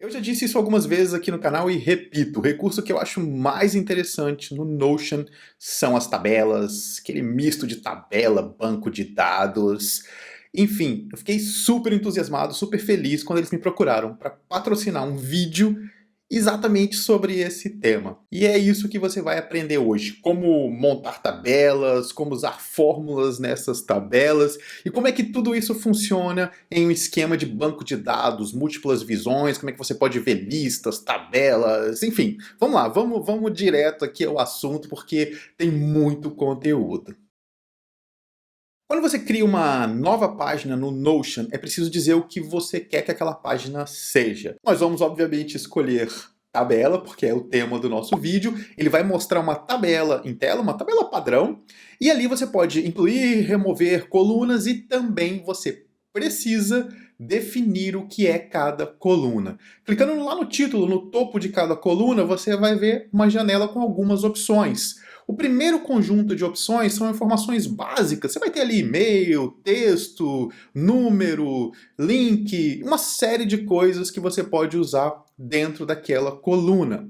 Eu já disse isso algumas vezes aqui no canal e repito, o recurso que eu acho mais interessante no Notion são as tabelas, aquele misto de tabela, banco de dados, enfim, eu fiquei super entusiasmado, super feliz quando eles me procuraram para patrocinar um vídeo exatamente sobre esse tema. E é isso que você vai aprender hoje, como montar tabelas, como usar fórmulas nessas tabelas, e como é que tudo isso funciona em um esquema de banco de dados, múltiplas visões, como é que você pode ver listas, tabelas, enfim. Vamos lá, vamos direto aqui ao assunto, porque tem muito conteúdo. Quando você cria uma nova página no Notion, é preciso dizer o que você quer que aquela página seja. Nós vamos, obviamente, escolher tabela, porque é o tema do nosso vídeo. Ele vai mostrar uma tabela em tela, uma tabela padrão, e ali você pode incluir, remover colunas e também você precisa definir o que é cada coluna. Clicando lá no título, no topo de cada coluna, você vai ver uma janela com algumas opções. O primeiro conjunto de opções são informações básicas. Você vai ter ali e-mail, texto, número, link, uma série de coisas que você pode usar dentro daquela coluna.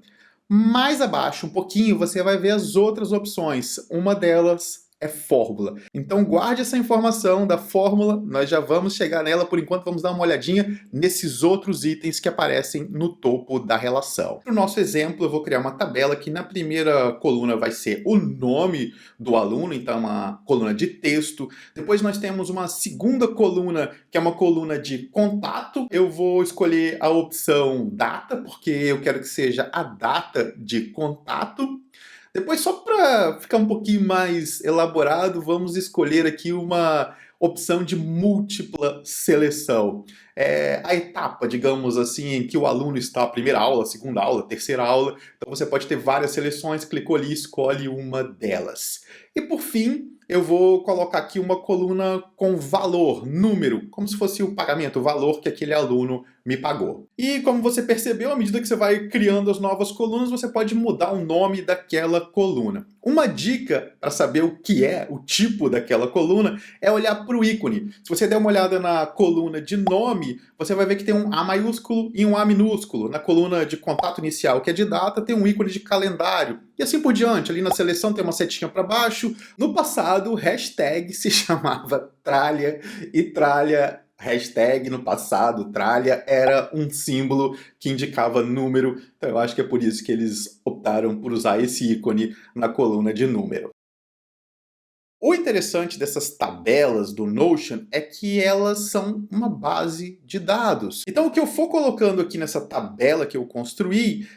Mais abaixo, um pouquinho, você vai ver as outras opções. Uma delas é fórmula. Então guarde essa informação da fórmula, nós já vamos chegar nela, por enquanto vamos dar uma olhadinha nesses outros itens que aparecem no topo da relação. Para o nosso exemplo, eu vou criar uma tabela que na primeira coluna vai ser o nome do aluno, então uma coluna de texto. Depois nós temos uma segunda coluna, que é uma coluna de contato. Eu vou escolher a opção data, porque eu quero que seja a data de contato. Depois, só para ficar um pouquinho mais elaborado, vamos escolher aqui uma opção de múltipla seleção. É a etapa, digamos assim, em que o aluno está, a primeira aula, a segunda aula, a terceira aula. Então você pode ter várias seleções, clicou ali, escolhe uma delas. E por fim, eu vou colocar aqui uma coluna com valor, número, como se fosse o pagamento, o valor que aquele aluno me pagou. E como você percebeu, à medida que você vai criando as novas colunas, você pode mudar o nome daquela coluna. Uma dica para saber o que é o tipo daquela coluna é olhar para o ícone. Se você der uma olhada na coluna de nome, você vai ver que tem um A maiúsculo e um A minúsculo. Na coluna de contato inicial, que é de data, tem um ícone de calendário. E assim por diante. Ali na seleção tem uma setinha para baixo. No passado, o hashtag se chamava tralha e tralha hashtag no passado, tralha, era um símbolo que indicava número, então eu acho que é por isso que eles optaram por usar esse ícone na coluna de número. O interessante dessas tabelas do Notion é que elas são uma base de dados. Então o que eu for colocando aqui nessa tabela que eu construí,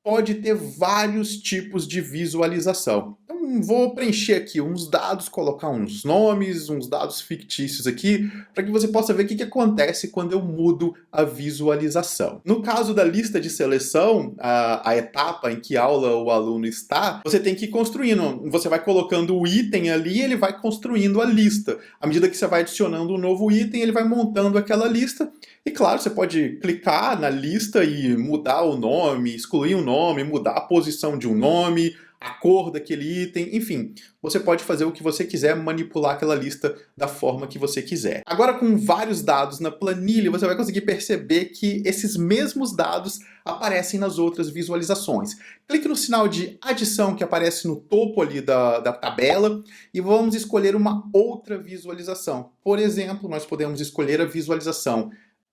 pode ter vários tipos de visualização. Então vou preencher aqui uns dados, colocar uns nomes, uns dados fictícios aqui, para que você possa ver o que acontece quando eu mudo a visualização. No caso da lista de seleção, a etapa em que aula o aluno está, você tem que ir construindo. Você vai colocando o item ali, ele vai construindo a lista. À medida que você vai adicionando um novo item, ele vai montando aquela lista. E claro, você pode clicar na lista e mudar o nome, excluir um nome, mudar a posição de um nome, a cor daquele item, enfim. Você pode fazer o que você quiser, manipular aquela lista da forma que você quiser. Agora, com vários dados na planilha, você vai conseguir perceber que esses mesmos dados aparecem nas outras visualizações. Clique no sinal de adição que aparece no topo ali da tabela e vamos escolher uma outra visualização. Por exemplo, nós podemos escolher a visualização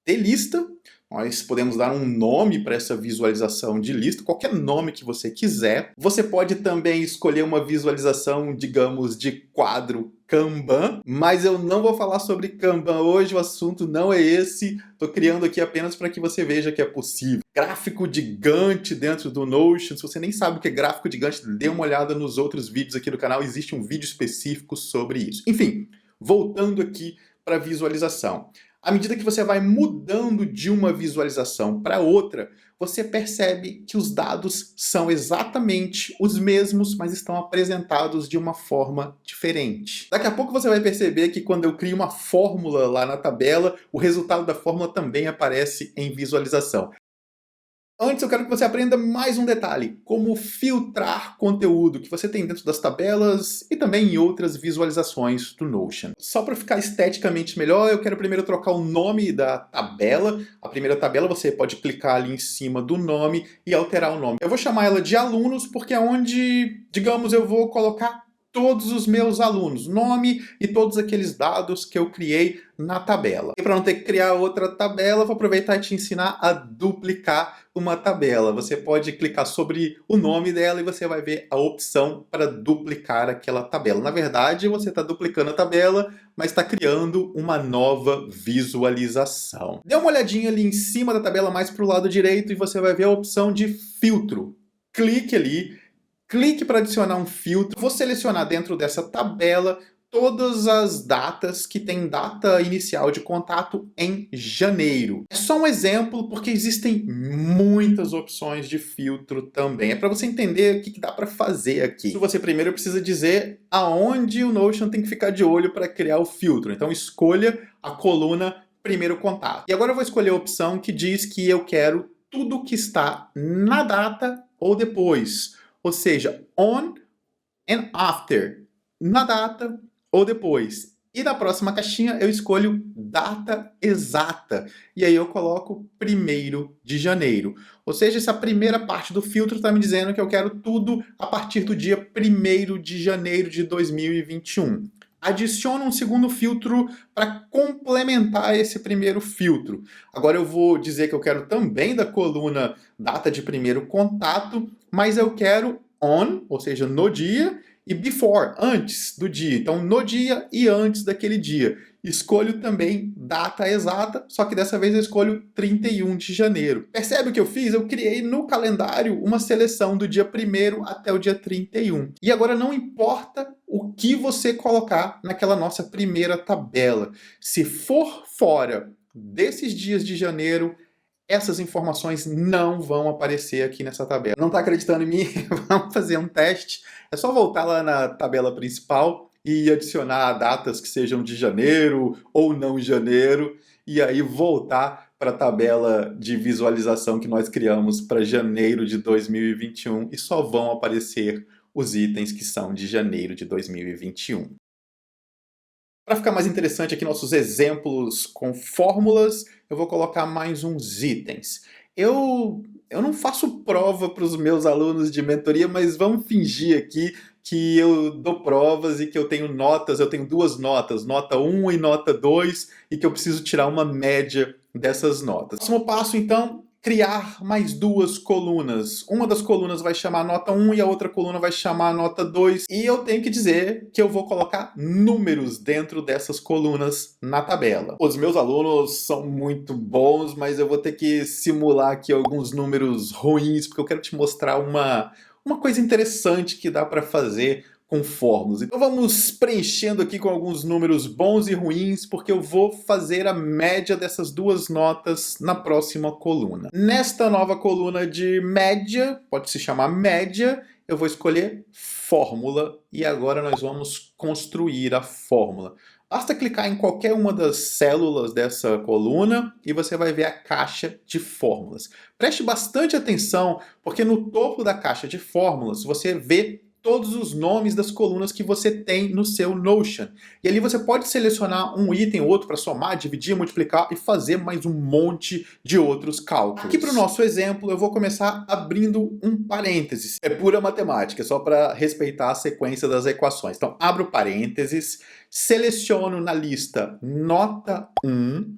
de lista, nós podemos dar um nome para essa visualização de lista, qualquer nome que você quiser. Você pode também escolher uma visualização, digamos, de quadro Kanban, mas eu não vou falar sobre Kanban hoje, o assunto não é esse. Estou criando aqui apenas para que você veja que é possível. Gráfico de Gantt dentro do Notion, se você nem sabe o que é gráfico de Gantt, dê uma olhada nos outros vídeos aqui do canal, existe um vídeo específico sobre isso. Enfim, voltando aqui para a visualização. À medida que você vai mudando de uma visualização para outra, você percebe que os dados são exatamente os mesmos, mas estão apresentados de uma forma diferente. Daqui a pouco você vai perceber que quando eu crio uma fórmula lá na tabela, o resultado da fórmula também aparece em visualização. Antes eu quero que você aprenda mais um detalhe, como filtrar conteúdo que você tem dentro das tabelas e também em outras visualizações do Notion. Só para ficar esteticamente melhor, eu quero primeiro trocar o nome da tabela. A primeira tabela você pode clicar ali em cima do nome e alterar o nome. Eu vou chamar ela de alunos porque é onde, digamos, eu vou colocar todos os meus alunos, nome e todos aqueles dados que eu criei na tabela. E para não ter que criar outra tabela, vou aproveitar e te ensinar a duplicar uma tabela. Você pode clicar sobre o nome dela e você vai ver a opção para duplicar aquela tabela. Na verdade, você está duplicando a tabela, mas está criando uma nova visualização. Dê uma olhadinha ali em cima da tabela, mais para o lado direito, e você vai ver a opção de filtro. Clique ali. Clique para adicionar um filtro. Vou selecionar dentro dessa tabela todas as datas que têm data inicial de contato em janeiro. É só um exemplo porque existem muitas opções de filtro também. É para você entender o que dá para fazer aqui. Você primeiro precisa dizer aonde o Notion tem que ficar de olho para criar o filtro. Então escolha a coluna primeiro contato. E agora eu vou escolher a opção que diz que eu quero tudo que está na data ou depois. Ou seja, on and after, na data ou depois. E na próxima caixinha eu escolho data exata. E aí eu coloco 1º de janeiro. Ou seja, essa primeira parte do filtro está me dizendo que eu quero tudo a partir do dia 1º de janeiro de 2021. Adiciona um segundo filtro para complementar esse primeiro filtro. Agora eu vou dizer que eu quero também da coluna data de primeiro contato, mas eu quero on, ou seja, no dia, e before, antes do dia. Então, no dia e antes daquele dia. Escolho também data exata, só que dessa vez eu escolho 31 de janeiro. Percebe o que eu fiz? Eu criei no calendário uma seleção do dia 1º até o dia 31. E agora não importa o que você colocar naquela nossa primeira tabela. Se for fora desses dias de janeiro, essas informações não vão aparecer aqui nessa tabela. Não está acreditando em mim? Vamos fazer um teste. É só voltar lá na tabela principal e adicionar datas que sejam de janeiro ou não janeiro, e aí voltar para a tabela de visualização que nós criamos para janeiro de 2021 e só vão aparecer os itens que são de janeiro de 2021. Para ficar mais interessante aqui nossos exemplos com fórmulas, eu vou colocar mais uns itens. Eu não faço prova para os meus alunos de mentoria, mas vamos fingir aqui que eu dou provas e que eu tenho notas, eu tenho 2 notas, nota 1 e nota 2, e que eu preciso tirar uma média dessas notas. Próximo passo, então, criar mais 2 colunas. Uma das colunas vai chamar nota 1 e a outra coluna vai chamar nota 2. E eu tenho que dizer que eu vou colocar números dentro dessas colunas na tabela. Os meus alunos são muito bons, mas eu vou ter que simular aqui alguns números ruins, porque eu quero te mostrar uma coisa interessante que dá para fazer com fórmulas. Então vamos preenchendo aqui com alguns números bons e ruins, porque eu vou fazer a média dessas 2 notas na próxima coluna. Nesta nova coluna de média, pode se chamar média, eu vou escolher fórmula e agora nós vamos construir a fórmula. Basta clicar em qualquer uma das células dessa coluna e você vai ver a caixa de fórmulas. Preste bastante atenção, porque no topo da caixa de fórmulas você vê todos os nomes das colunas que você tem no seu Notion. E ali você pode selecionar um item ou outro para somar, dividir, multiplicar e fazer mais um monte de outros cálculos. Aqui para o nosso exemplo, eu vou começar abrindo um parênteses. É pura matemática, só para respeitar a sequência das equações. Então, abro parênteses, seleciono na lista nota 1,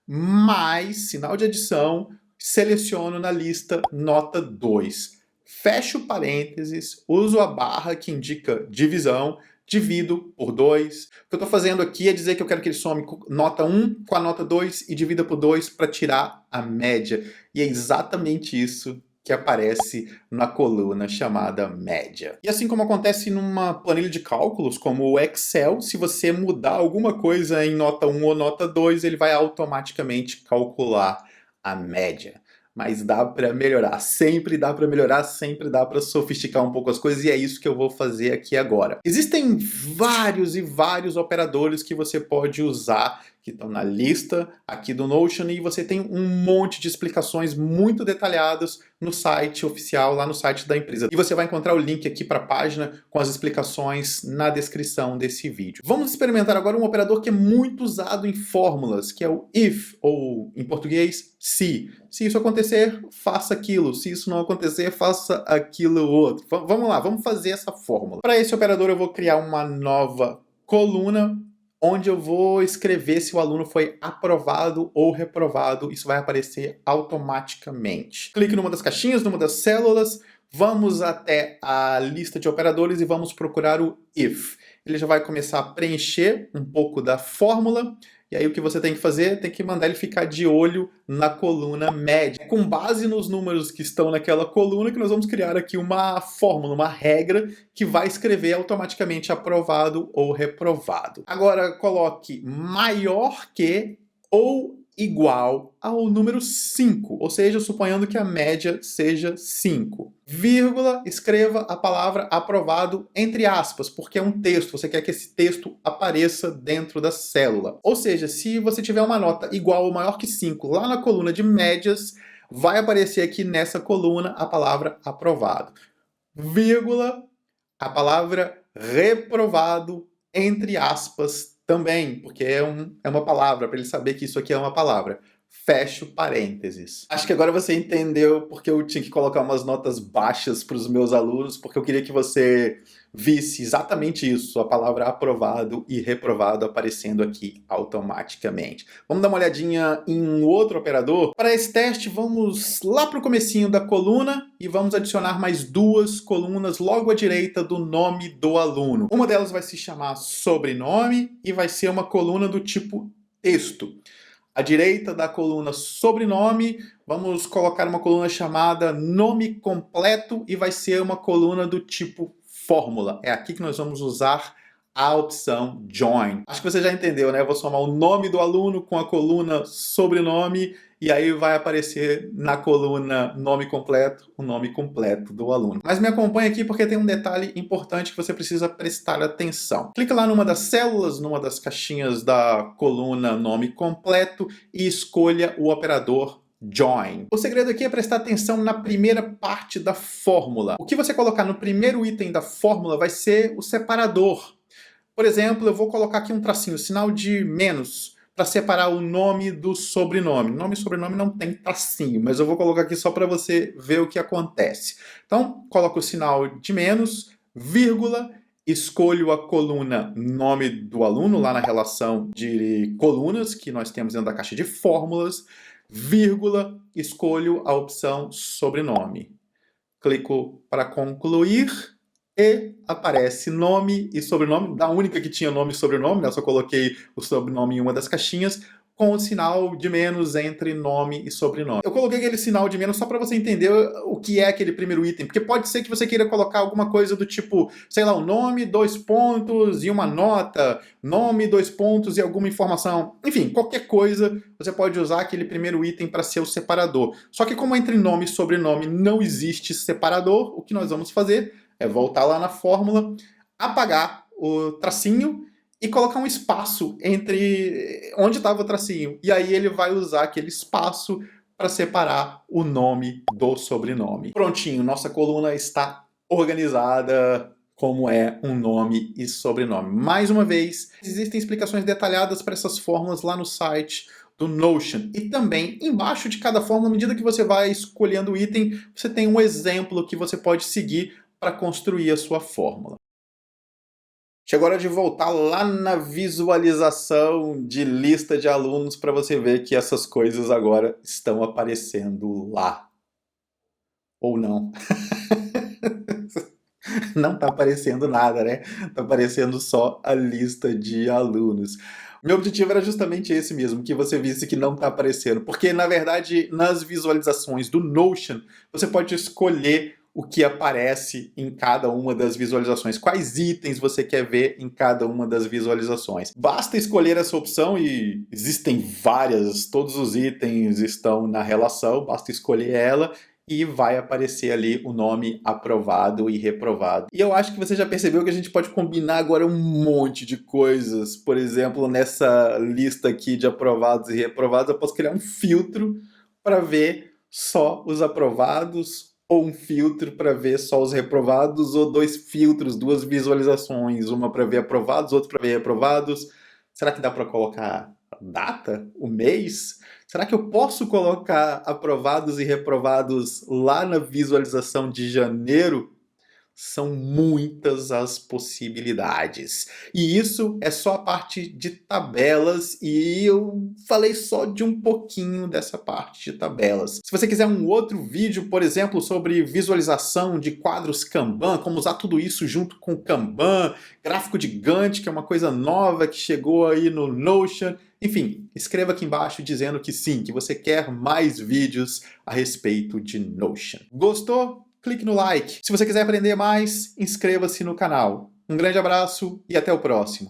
mais, sinal de adição, seleciono na lista nota 2. Fecho parênteses, uso a barra que indica divisão, divido por 2. O que eu estou fazendo aqui é dizer que eu quero que ele some nota 1 com a nota 2 e divida por 2 para tirar a média. E é exatamente isso que aparece na coluna chamada média. E assim como acontece numa planilha de cálculos, como o Excel, se você mudar alguma coisa em nota 1 ou nota 2, ele vai automaticamente calcular a média. Mas dá para melhorar, sempre dá para melhorar, sempre dá para sofisticar um pouco as coisas, e é isso que eu vou fazer aqui agora. Existem vários e vários operadores que você pode usar que estão na lista aqui do Notion, e você tem um monte de explicações muito detalhadas no site oficial, lá no site da empresa. E você vai encontrar o link aqui para a página com as explicações na descrição desse vídeo. Vamos experimentar agora um operador que é muito usado em fórmulas, que é o if, ou em português, se. Se isso acontecer, faça aquilo. Se isso não acontecer, faça aquilo outro. Vamos lá, vamos fazer essa fórmula. Para esse operador eu vou criar uma nova coluna, onde eu vou escrever se o aluno foi aprovado ou reprovado. Isso vai aparecer automaticamente. Clique numa das caixinhas, numa das células, vamos até a lista de operadores e vamos procurar o if. Ele já vai começar a preencher um pouco da fórmula, e aí o que você tem que fazer? Tem que mandar ele ficar de olho na coluna média. Com base nos números que estão naquela coluna, que nós vamos criar aqui uma fórmula, uma regra, que vai escrever automaticamente aprovado ou reprovado. Agora coloque maior que ou igual ao número 5, ou seja, suponhando que a média seja 5. Vírgula, escreva a palavra aprovado entre aspas, porque é um texto, você quer que esse texto apareça dentro da célula. Ou seja, se você tiver uma nota igual ou maior que 5 lá na coluna de médias, vai aparecer aqui nessa coluna a palavra aprovado. Vírgula, a palavra reprovado entre aspas também, porque é uma palavra, para ele saber que isso aqui é uma palavra. Fecho parênteses. Acho que agora você entendeu porque eu tinha que colocar umas notas baixas para os meus alunos, porque eu queria que você visse exatamente isso, a palavra aprovado e reprovado aparecendo aqui automaticamente. Vamos dar uma olhadinha em um outro operador? Para esse teste, vamos lá para o comecinho da coluna e vamos adicionar mais duas colunas logo à direita do nome do aluno. Uma delas vai se chamar sobrenome e vai ser uma coluna do tipo texto. À direita da coluna sobrenome, vamos colocar uma coluna chamada nome completo e vai ser uma coluna do tipo fórmula. É aqui que nós vamos usar a opção Join. Acho que você já entendeu, né? Eu vou somar o nome do aluno com a coluna sobrenome e aí vai aparecer na coluna nome completo, o nome completo do aluno. Mas me acompanhe aqui porque tem um detalhe importante que você precisa prestar atenção. Clica lá numa das células, numa das caixinhas da coluna nome completo e escolha o operador Join. O segredo aqui é prestar atenção na primeira parte da fórmula. O que você colocar no primeiro item da fórmula vai ser o separador. Por exemplo, eu vou colocar aqui um tracinho, sinal de menos, para separar o nome do sobrenome. Nome e sobrenome não tem tracinho, mas eu vou colocar aqui só para você ver o que acontece. Então, coloco o sinal de menos, vírgula, escolho a coluna nome do aluno, lá na relação de colunas que nós temos dentro da caixa de fórmulas, vírgula, escolho a opção sobrenome. Clico para concluir e aparece nome e sobrenome, da única que tinha nome e sobrenome, né? Eu só coloquei o sobrenome em uma das caixinhas, com o sinal de menos entre nome e sobrenome. Eu coloquei aquele sinal de menos só para você entender o que é aquele primeiro item, porque pode ser que você queira colocar alguma coisa do tipo, sei lá, o nome, 2 pontos e uma nota, nome, 2 pontos e alguma informação. Enfim, qualquer coisa, você pode usar aquele primeiro item para ser o separador. Só que como entre nome e sobrenome não existe separador, o que nós vamos fazer é voltar lá na fórmula, apagar o tracinho e colocar um espaço entre onde estava o tracinho. E aí ele vai usar aquele espaço para separar o nome do sobrenome. Prontinho, nossa coluna está organizada como é um nome e sobrenome. Mais uma vez, existem explicações detalhadas para essas fórmulas lá no site do Notion. E também, embaixo de cada fórmula, à medida que você vai escolhendo o item, você tem um exemplo que você pode seguir para construir a sua fórmula. Chegou a hora de voltar lá na visualização de lista de alunos para você ver que essas coisas agora estão aparecendo lá. Ou não. Não está aparecendo nada, né? Está aparecendo só a lista de alunos. Meu objetivo era justamente esse mesmo, que você visse que não está aparecendo. Porque, na verdade, nas visualizações do Notion, você pode escolher o que aparece em cada uma das visualizações, quais itens você quer ver em cada uma das visualizações. Basta escolher essa opção e existem várias, todos os itens estão na relação, basta escolher ela e vai aparecer ali o nome aprovado e reprovado. E eu acho que você já percebeu que a gente pode combinar agora um monte de coisas. Por exemplo, nessa lista aqui de aprovados e reprovados, eu posso criar um filtro para ver só os aprovados, ou um filtro para ver só os reprovados, ou dois filtros, duas visualizações, uma para ver aprovados, outra para ver reprovados. Será que dá para colocar a data, o mês? Será que eu posso colocar aprovados e reprovados lá na visualização de janeiro? São muitas as possibilidades. E isso é só a parte de tabelas, e eu falei só de um pouquinho dessa parte de tabelas. Se você quiser um outro vídeo, por exemplo, sobre visualização de quadros Kanban, como usar tudo isso junto com Kanban, gráfico de Gantt, que é uma coisa nova que chegou aí no Notion, enfim, escreva aqui embaixo dizendo que sim, que você quer mais vídeos a respeito de Notion. Gostou? Clique no like. Se você quiser aprender mais, inscreva-se no canal. Um grande abraço e até o próximo.